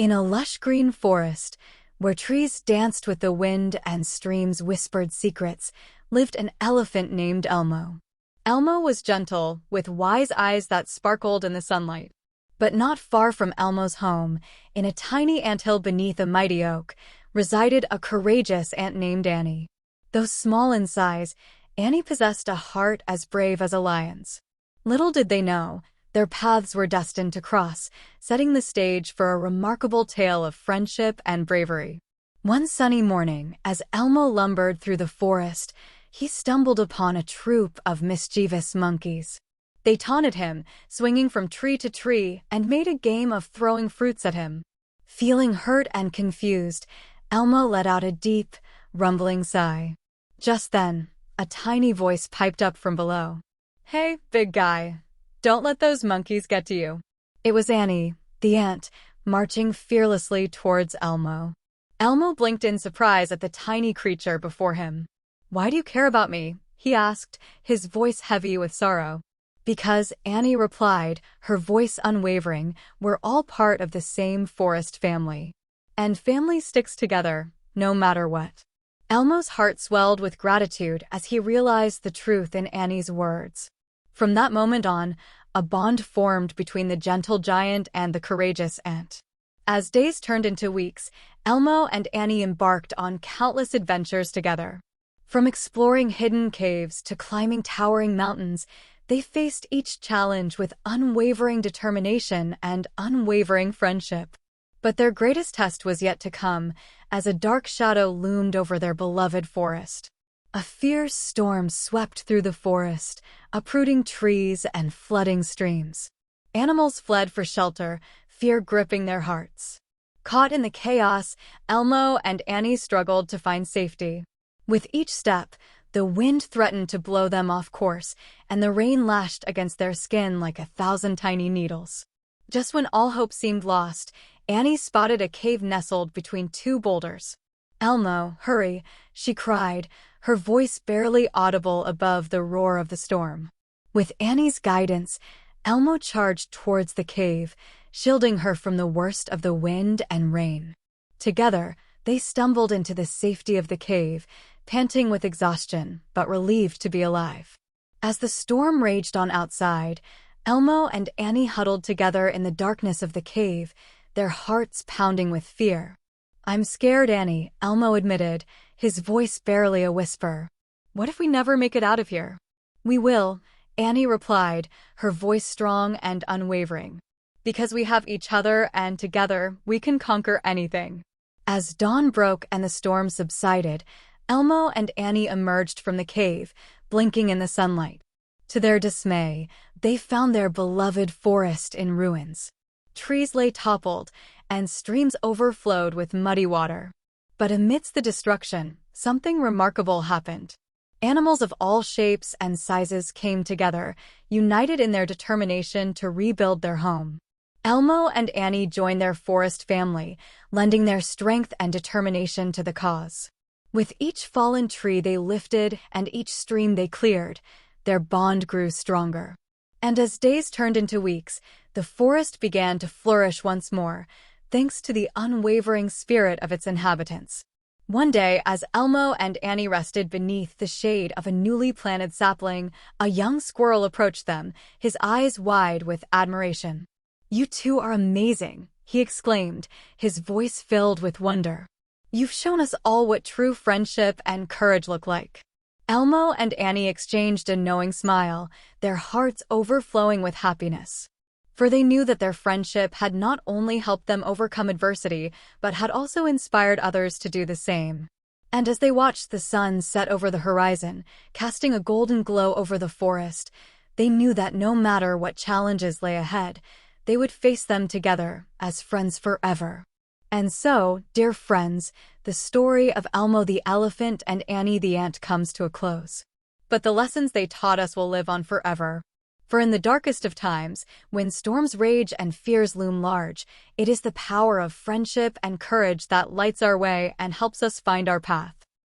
In a lush green forest, where trees danced with the wind and streams whispered secrets, lived an elephant named Elmo. Elmo was gentle, with wise eyes that sparkled in the sunlight. But not far from Elmo's home, in a tiny anthill beneath a mighty oak, resided a courageous ant named Annie. Though small in size, Annie possessed a heart as brave as a lion's. Little did they know, their paths were destined to cross, setting the stage for a remarkable tale of friendship and bravery. One sunny morning, as Elmo lumbered through the forest, he stumbled upon a troop of mischievous monkeys. They taunted him, swinging from tree to tree, and made a game of throwing fruits at him. Feeling hurt and confused, Elmo let out a deep, rumbling sigh. Just then, a tiny voice piped up from below. "Hey, big guy. Don't let those monkeys get to you." It was Annie, the ant, marching fearlessly towards Elmo. Elmo blinked in surprise at the tiny creature before him. "Why do you care about me?" he asked, his voice heavy with sorrow. "Because," Annie replied, her voice unwavering, "we're all part of the same forest family. And family sticks together, no matter what." Elmo's heart swelled with gratitude as he realized the truth in Annie's words. From that moment on, a bond formed between the gentle giant and the courageous ant. As days turned into weeks, Elmo and Annie embarked on countless adventures together. From exploring hidden caves to climbing towering mountains, they faced each challenge with unwavering determination and unwavering friendship. But their greatest test was yet to come, as a dark shadow loomed over their beloved forest. A fierce storm swept through the forest, uprooting trees and flooding streams. Animals fled for shelter, fear gripping their hearts. Caught in the chaos, Elmo and Annie struggled to find safety. With each step, the wind threatened to blow them off course, and the rain lashed against their skin like 1,000 tiny needles. Just when all hope seemed lost, Annie spotted a cave nestled between two boulders. "Elmo, hurry," she cried, her voice barely audible above the roar of the storm. With Annie's guidance, Elmo charged towards the cave, shielding her from the worst of the wind and rain. Together, they stumbled into the safety of the cave, panting with exhaustion, but relieved to be alive. As the storm raged on outside, Elmo and Annie huddled together in the darkness of the cave, their hearts pounding with fear. "I'm scared, Annie," Elmo admitted, his voice barely a whisper. "What if we never make it out of here?" "We will," Annie replied, her voice strong and unwavering. "Because we have each other, and together, we can conquer anything." As dawn broke and the storm subsided, Elmo and Annie emerged from the cave, blinking in the sunlight. To their dismay, they found their beloved forest in ruins. Trees lay toppled, and streams overflowed with muddy water. But amidst the destruction, something remarkable happened. Animals of all shapes and sizes came together, united in their determination to rebuild their home. Elmo and Annie joined their forest family, lending their strength and determination to the cause. With each fallen tree they lifted and each stream they cleared, their bond grew stronger. And as days turned into weeks, the forest began to flourish once more, thanks to the unwavering spirit of its inhabitants. One day, as Elmo and Annie rested beneath the shade of a newly planted sapling, a young squirrel approached them, his eyes wide with admiration. "You two are amazing," he exclaimed, his voice filled with wonder. "You've shown us all what true friendship and courage look like." Elmo and Annie exchanged a knowing smile, their hearts overflowing with happiness. For they knew that their friendship had not only helped them overcome adversity, but had also inspired others to do the same. And as they watched the sun set over the horizon, casting a golden glow over the forest, they knew that no matter what challenges lay ahead, they would face them together as friends forever. And so, dear friends, the story of Elmo the elephant and Annie the ant comes to a close. But the lessons they taught us will live on forever. For in the darkest of times, when storms rage and fears loom large, it is the power of friendship and courage that lights our way and helps us find our path.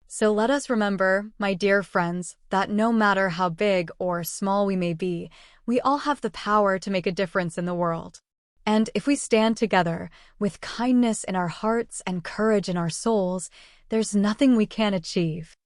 So let us remember, my dear friends, that no matter how big or small we may be, we all have the power to make a difference in the world. And if we stand together, with kindness in our hearts and courage in our souls, there's nothing we can't achieve.